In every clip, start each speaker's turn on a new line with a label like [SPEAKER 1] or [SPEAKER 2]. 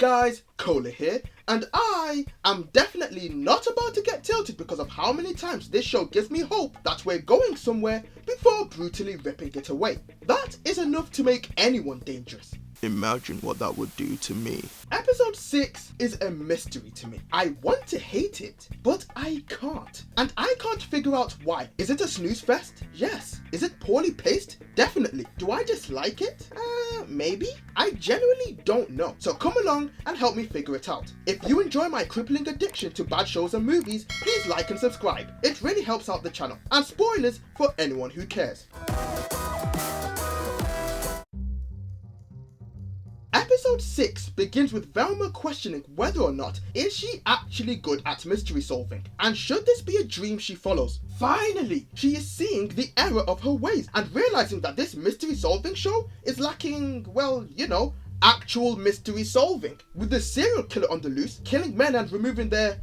[SPEAKER 1] guys, Cola here, and I am definitely not about to get tilted because of how many times this show gives me hope that we're going somewhere before brutally ripping it away. That is enough to make anyone dangerous.
[SPEAKER 2] Imagine what that would do to me.
[SPEAKER 1] Episode 6 is a mystery to me. I want to hate it, but I can't. And I can't figure out why. Is it a snooze fest? Yes. Is it poorly paced? Definitely. Do I dislike it? Maybe? I genuinely don't know. So come along and help me figure it out. If you enjoy my crippling addiction to bad shows and movies, please like and subscribe. It really helps out the channel. And spoilers for anyone who cares. Episode 6 begins with Velma questioning whether or not is she actually good at mystery solving, and should this be a dream she follows. Finally, she is seeing the error of her ways and realizing that this mystery solving show is lacking, well, you know, actual mystery solving. With the serial killer on the loose, killing men and removing their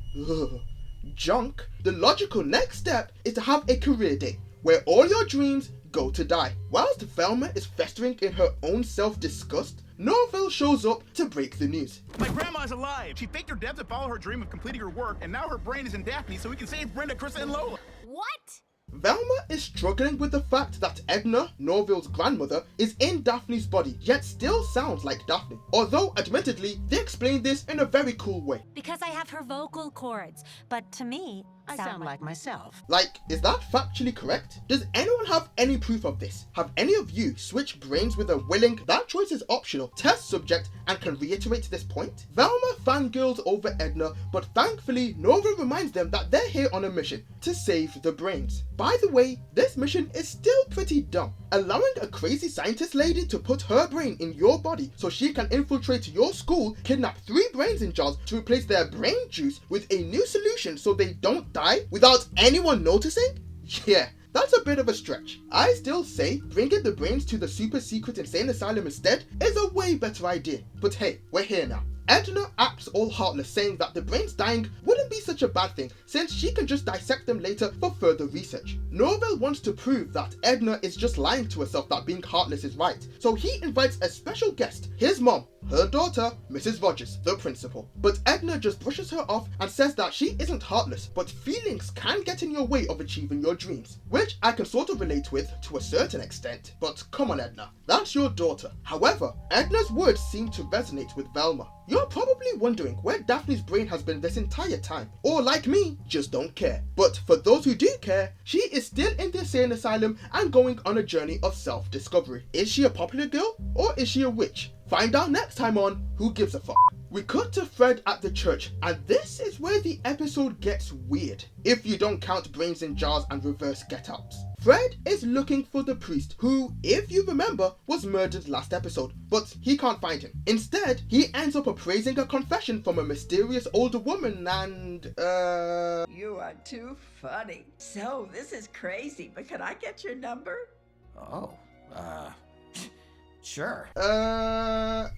[SPEAKER 1] junk, the logical next step is to have a career day where all your dreams go to die. Whilst Velma is festering in her own self-disgust, Norville shows up to break the news.
[SPEAKER 3] My grandma's alive. She faked her death to follow her dream of completing her work, and now her brain is in Daphne so we can save Brenda, Krista, and Lola.
[SPEAKER 4] What?
[SPEAKER 1] Velma is struggling with the fact that Edna, Norville's grandmother, is in Daphne's body, yet still sounds like Daphne. Although, admittedly, they explain this in a very cool way.
[SPEAKER 4] Because I have her vocal cords, but to me,
[SPEAKER 5] I sound like myself.
[SPEAKER 1] Like, is that factually correct? Does anyone have any proof of this? Have any of you switched brains with a willing, that choice is optional, test subject and can reiterate this point? Velma fangirls over Edna, but thankfully Norville reminds them that they're here on a mission to save the brains. By the way, this mission is still pretty dumb. Allowing a crazy scientist lady to put her brain in your body so she can infiltrate your school, kidnap 3 brains in jars to replace their brain juice with a new solution so they don't die without anyone noticing? Yeah, that's a bit of a stretch. I still say bringing the brains to the super secret insane asylum instead is a way better idea. But hey, we're here now. Edna acts all heartless, saying that the brains dying wouldn't be such a bad thing since she can just dissect them later for further research. Norville wants to prove that Edna is just lying to herself that being heartless is right, so he invites a special guest, his mom, her daughter, Mrs. Rogers, the principal. But Edna just brushes her off and says that she isn't heartless, but feelings can get in your way of achieving your dreams, which I can sort of relate with to a certain extent. But come on, Edna, that's your daughter. However, Edna's words seem to resonate with Velma. You're probably wondering where Daphne's brain has been this entire time, or like me, just don't care. But for those who do care, she is still in the insane asylum and going on a journey of self-discovery. Is she a popular girl, or is she a witch? Find out next time on Who Gives a Fuck. We cut to Fred at the church, and this is where the episode gets weird, if you don't count brains in jars and reverse get-outs. Fred is looking for the priest who, if you remember, was murdered last episode, but he can't find him. Instead, he ends up appraising a confession from a mysterious older woman and,
[SPEAKER 5] You are too funny. So, this is crazy, but can I get your number?
[SPEAKER 6] Oh, sure.
[SPEAKER 1] I'm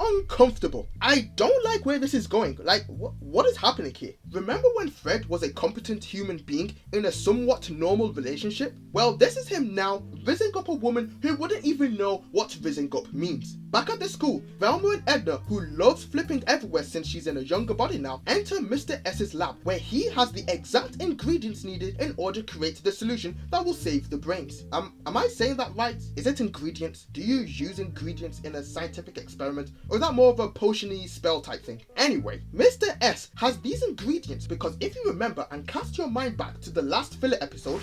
[SPEAKER 1] uncomfortable. I don't like where this is going. Like, what is happening here? Remember when Fred was a competent human being in a somewhat normal relationship? Well, this is him now, rizzing up a woman who wouldn't even know what rizzing up means. Back at the school, Velma and Edna, who loves flipping everywhere since she's in a younger body now, enter Mr. S's lab, where he has the exact ingredients needed in order to create the solution that will save the brains. Am I saying that right? Is it ingredients? Do you use ingredients in a scientific experiment, or is that more of a potion-y spell type thing? Anyway, Mr. S has these ingredients because if you remember and cast your mind back to the last filler episode,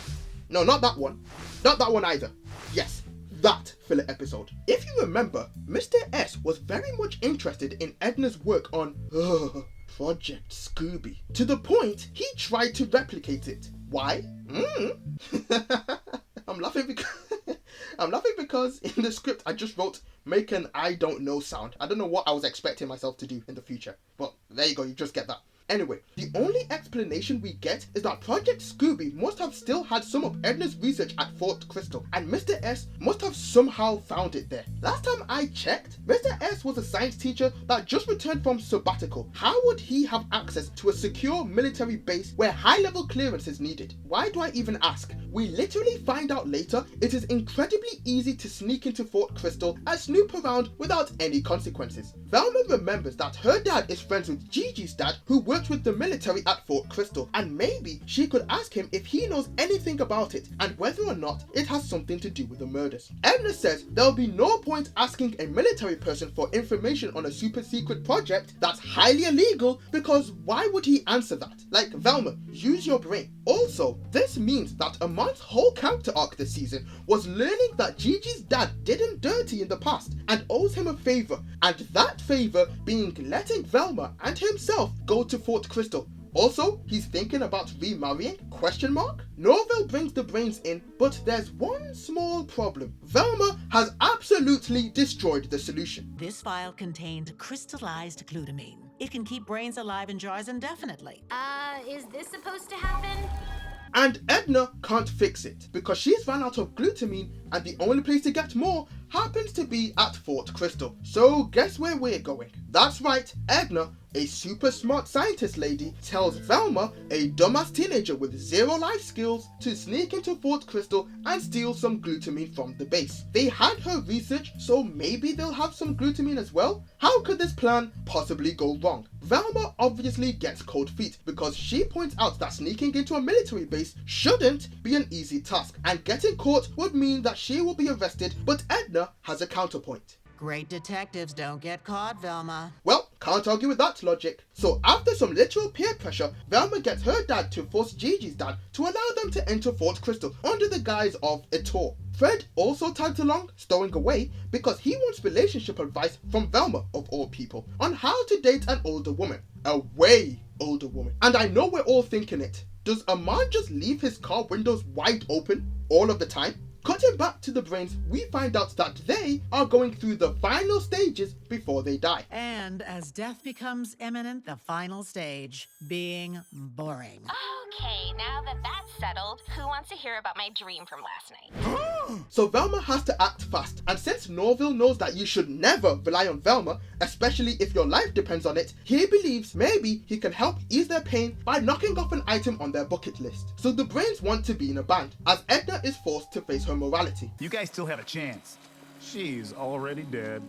[SPEAKER 1] no, not that one either, yes, that filler episode. If you remember, Mr. S was very much interested in Edna's work on Project Scooby, to the point he tried to replicate it. Why? I'm laughing because in the script I just wrote make an I don't know sound. I don't know what I was expecting myself to do in the future, but there you go, you just get that. Anyway, the only explanation we get is that Project Scooby must have still had some of Edna's research at Fort Crystal, and Mr. S must have somehow found it there. Last time I checked, Mr. S was a science teacher that just returned from sabbatical. How would he have access to a secure military base where high-level clearance is needed? Why do I even ask? We literally find out later it is incredibly easy to sneak into Fort Crystal and snoop around without any consequences. Velma remembers that her dad is friends with Gigi's dad, who worked with the military at Fort Crystal, and maybe she could ask him if he knows anything about it and whether or not it has something to do with the murders. Edna says there'll be no point asking a military person for information on a super secret project that's highly illegal, because why would he answer that? Like, Velma, use your brain. Also, this means that Amon's whole character arc this season was learning that Gigi's dad did him dirty in the past and owes him a favor, and that favor being letting Velma and himself go to Fort Crystal. Also, he's thinking about remarrying? ? Norville brings the brains in, but there's one small problem. Velma has absolutely destroyed the solution.
[SPEAKER 6] This vial contained crystallized glutamine. It can keep brains alive in jars indefinitely.
[SPEAKER 7] Is this supposed to happen?
[SPEAKER 1] And Edna can't fix it because she's run out of glutamine, and the only place to get more happens to be at Fort Crystal. So guess where we're going? That's right, Edna, a super smart scientist lady, tells Velma, a dumbass teenager with zero life skills, to sneak into Fort Crystal and steal some glutamine from the base. They had her research, so maybe they'll have some glutamine as well? How could this plan possibly go wrong? Velma obviously gets cold feet because she points out that sneaking into a military base shouldn't be an easy task, and getting caught would mean that she will be arrested, but Edna has a counterpoint.
[SPEAKER 6] Great detectives don't get caught, Velma.
[SPEAKER 1] Well, can't argue with that logic. So after some literal peer pressure, Velma gets her dad to force Gigi's dad to allow them to enter Fort Crystal under the guise of a tour. Fred also tags along, stowing away, because he wants relationship advice from Velma, of all people, on how to date an older woman. A way older woman. And I know we're all thinking it. Does Amon just leave his car windows wide open all of the time? Cutting back to the brains, we find out that they are going through the final stages before they die.
[SPEAKER 6] And as death becomes imminent, the final stage, being boring.
[SPEAKER 7] Okay, now that that's settled, who wants to hear about my dream from last night?
[SPEAKER 1] So Velma has to act fast, and since Norville knows that you should never rely on Velma, especially if your life depends on it, he believes maybe he can help ease their pain by knocking off an item on their bucket list. So the brains want to be in a band, as Edna is forced to face her morality.
[SPEAKER 3] You guys still have a chance. She's already dead.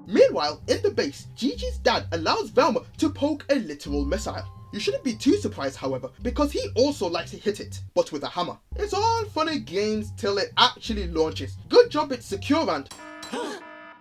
[SPEAKER 1] Meanwhile, in the base, Gigi's dad allows Velma to poke a literal missile. You shouldn't be too surprised, however, because he also likes to hit it, but with a hammer. It's all fun and games till it actually launches. Good job it's secure and...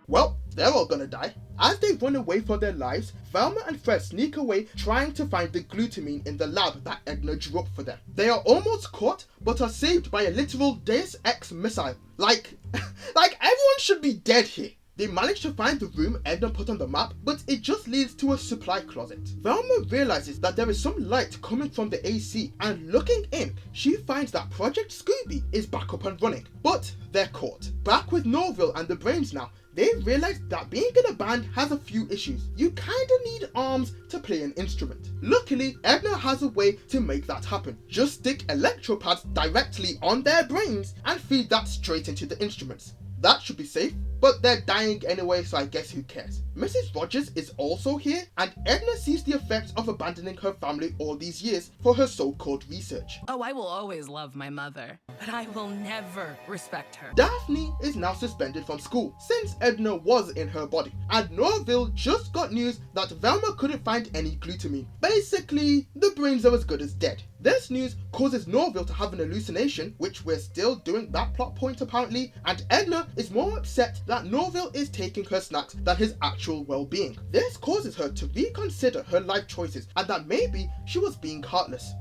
[SPEAKER 1] well, they're all gonna die. As they run away for their lives, Velma and Fred sneak away trying to find the glutamine in the lab that Edna drew up for them. They are almost caught, but are saved by a literal Deus Ex missile. Like everyone should be dead here. They manage to find the room Edna put on the map, but it just leads to a supply closet. Velma realizes that there is some light coming from the AC, and looking in, she finds that Project Scooby is back up and running. But they're caught. Back with Norville and the brains now, they realize that being in a band has a few issues. You kinda need arms to play an instrument. Luckily, Edna has a way to make that happen. Just stick electropads directly on their brains and feed that straight into the instruments. That should be safe, but they're dying anyway, so I guess who cares. Mrs. Rogers is also here, and Edna sees the effects of abandoning her family all these years for her so-called research.
[SPEAKER 8] Oh, I will always love my mother, but I will never respect her.
[SPEAKER 1] Daphne is now suspended from school, since Edna was in her body, and Norville just got news that Velma couldn't find any glutamine. Basically, the brains are as good as dead. This news causes Norville to have an hallucination, which we're still doing that plot point apparently, and Edna is more upset that Norville is taking her snacks than his actual well-being. This causes her to reconsider her life choices and that maybe she was being heartless.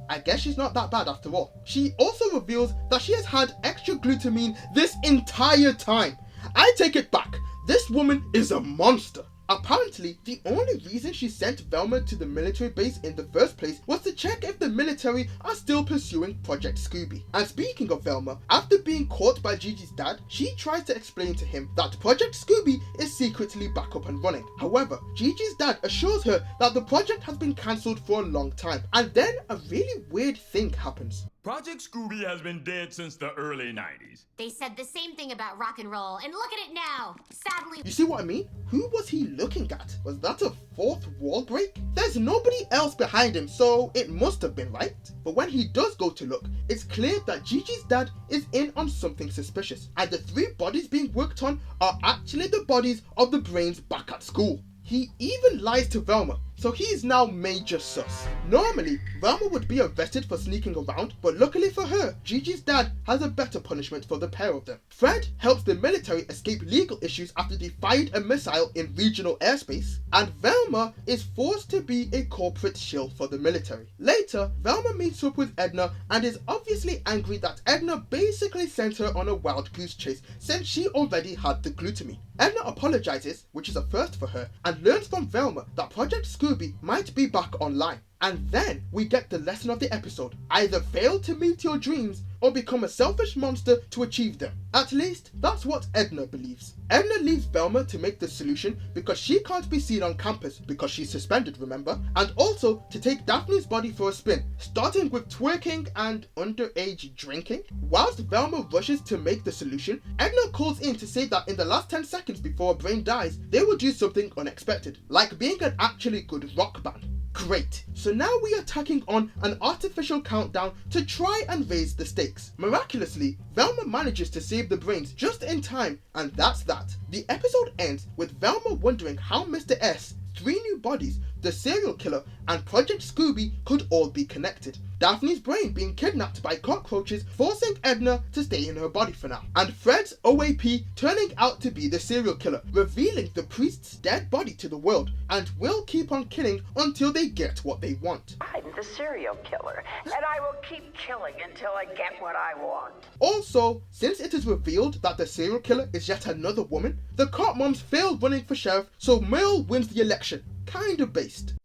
[SPEAKER 1] I guess she's not that bad after all. She also reveals that she has had extra glutamine this entire time. I take it back. This woman is a monster. Apparently, the only reason she sent Velma to the military base in the first place was to check if the military are still pursuing Project Scooby. And speaking of Velma, after being caught by Gigi's dad, she tries to explain to him that Project Scooby is secretly back up and running. However, Gigi's dad assures her that the project has been cancelled for a long time, and then a really weird thing happens.
[SPEAKER 9] Project Scooby has been dead since the early 90s.
[SPEAKER 10] They said the same thing about rock and roll, and look at it now. Sadly,
[SPEAKER 1] You see what I mean? Who was he looking at? Was that a fourth wall break? There's nobody else behind him, so it must have been right. But when he does go to look, it's clear that Gigi's dad is in on something suspicious, and the 3 bodies being worked on are actually the bodies of the brains back at school. He even lies to Velma, so he is now major sus. Normally, Velma would be arrested for sneaking around, but luckily for her, Gigi's dad has a better punishment for the pair of them. Fred helps the military escape legal issues after they fired a missile in regional airspace, and Velma is forced to be a corporate shill for the military. Later, Velma meets up with Edna and is obviously angry that Edna basically sent her on a wild goose chase since she already had the glutamine. Edna apologizes, which is a first for her, and learns from Velma that Project Scooby might be back online. And then we get the lesson of the episode: either fail to meet your dreams or become a selfish monster to achieve them. At least, that's what Edna believes. Edna leaves Velma to make the solution because she can't be seen on campus because she's suspended, remember? And also to take Daphne's body for a spin, starting with twerking and underage drinking. Whilst Velma rushes to make the solution, Edna calls in to say that in the last 10 seconds before a brain dies, they will do something unexpected, like being an actually good rock band. Great, so now we are tacking on an artificial countdown to try and raise the stakes. Miraculously, Velma manages to save the brains just in time, and that's that. The episode ends with Velma wondering how Mr. S, 3 new bodies, the serial killer, and Project Scooby could all be connected. Daphne's brain being kidnapped by cockroaches, forcing Edna to stay in her body for now, and Fred's OAP turning out to be the serial killer, revealing the priest's dead body to the world, and will keep on killing until they get what they want.
[SPEAKER 5] I'm the serial killer, and I will keep killing until I get what I want.
[SPEAKER 1] Also, since it is revealed that the serial killer is yet another woman, the cop moms failed running for sheriff, so Merle wins the election. Kinda based.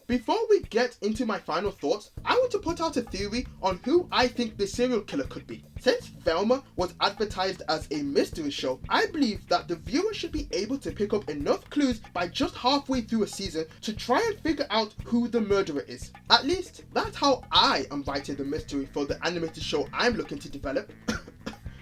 [SPEAKER 1] Before we get into my final thoughts, I want to put out a theory on who I think the serial killer could be. Since Velma was advertised as a mystery show, I believe that the viewer should be able to pick up enough clues by just halfway through a season to try and figure out who the murderer is. At least, that's how I am writing the mystery for the animated show I'm looking to develop.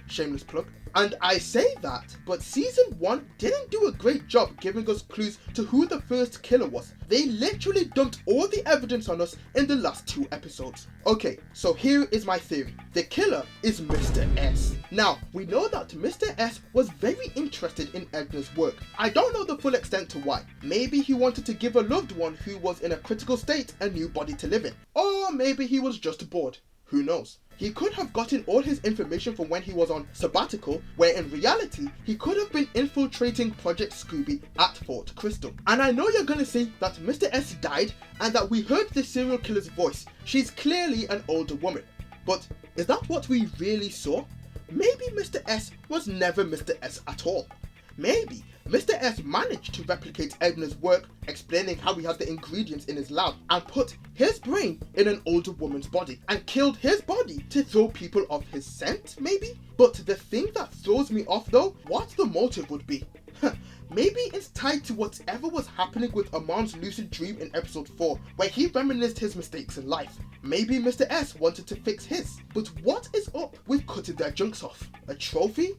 [SPEAKER 1] Shameless plug. And I say that, but season 1 didn't do a great job giving us clues to who the first killer was. They literally dumped all the evidence on us in the last 2 episodes. Okay, so here is my theory. The killer is Mr. S. Now, we know that Mr. S was very interested in Edna's work. I don't know the full extent to why. Maybe he wanted to give a loved one who was in a critical state a new body to live in. Or maybe he was just bored. Who knows? He could have gotten all his information from when he was on sabbatical, where in reality, he could have been infiltrating Project Scooby at Fort Crystal. And I know you're gonna say that Mr. S died and that we heard the serial killer's voice. She's clearly an older woman. But is that what we really saw? Maybe Mr. S was never Mr. S at all. Maybe Mr. S managed to replicate Edna's work, explaining how he has the ingredients in his lab, and put his brain in an older woman's body, and killed his body to throw people off his scent, maybe? But the thing that throws me off though, what the motive would be. Maybe it's tied to whatever was happening with Amon's lucid dream in episode 4, where he reminisced his mistakes in life. Maybe Mr. S wanted to fix his. But what is up with cutting their junks off? A trophy?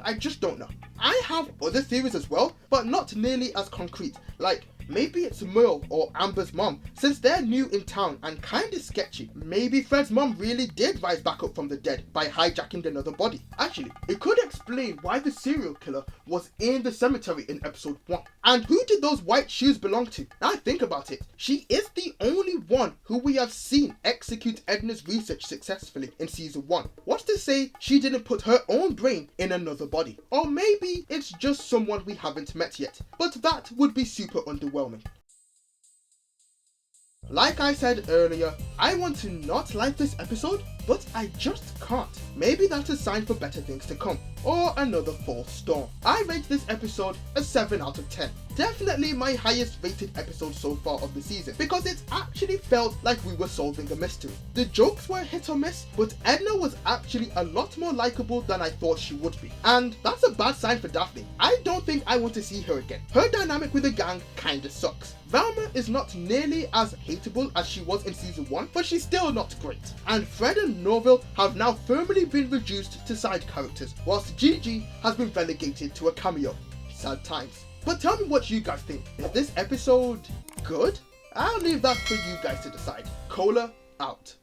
[SPEAKER 1] I just don't know. I have other theories as well, but not nearly as concrete. Like, maybe it's Merle or Amber's mom, since they're new in town and kinda sketchy. Maybe Fred's mom really did rise back up from the dead by hijacking another body. Actually, it could explain why the serial killer was in the cemetery in episode 1. And who did those white shoes belong to? Now I think about it, she is the only one who we have seen execute Edna's research successfully in season 1. What's to say she didn't put her own brain in another body? Or maybe it's just someone we haven't met yet, but that would be super underwhelming. Like I said earlier, I want to not like this episode, but I just can't. Maybe that's a sign for better things to come, or another fall storm. I rate this episode a 7 out of 10. Definitely my highest rated episode so far of the season, because it actually felt like we were solving a mystery. The jokes were hit or miss, but Edna was actually a lot more likable than I thought she would be. And that's a bad sign for Daphne. I don't think I want to see her again. Her dynamic with the gang kinda sucks. Velma is not nearly as hateable as she was in season 1, but she's still not great. And Fred and Norville have now firmly been reduced to side characters, whilst Gigi has been relegated to a cameo. Sad times. But tell me what you guys think. Is this episode good? I'll leave that for you guys to decide. Cola out.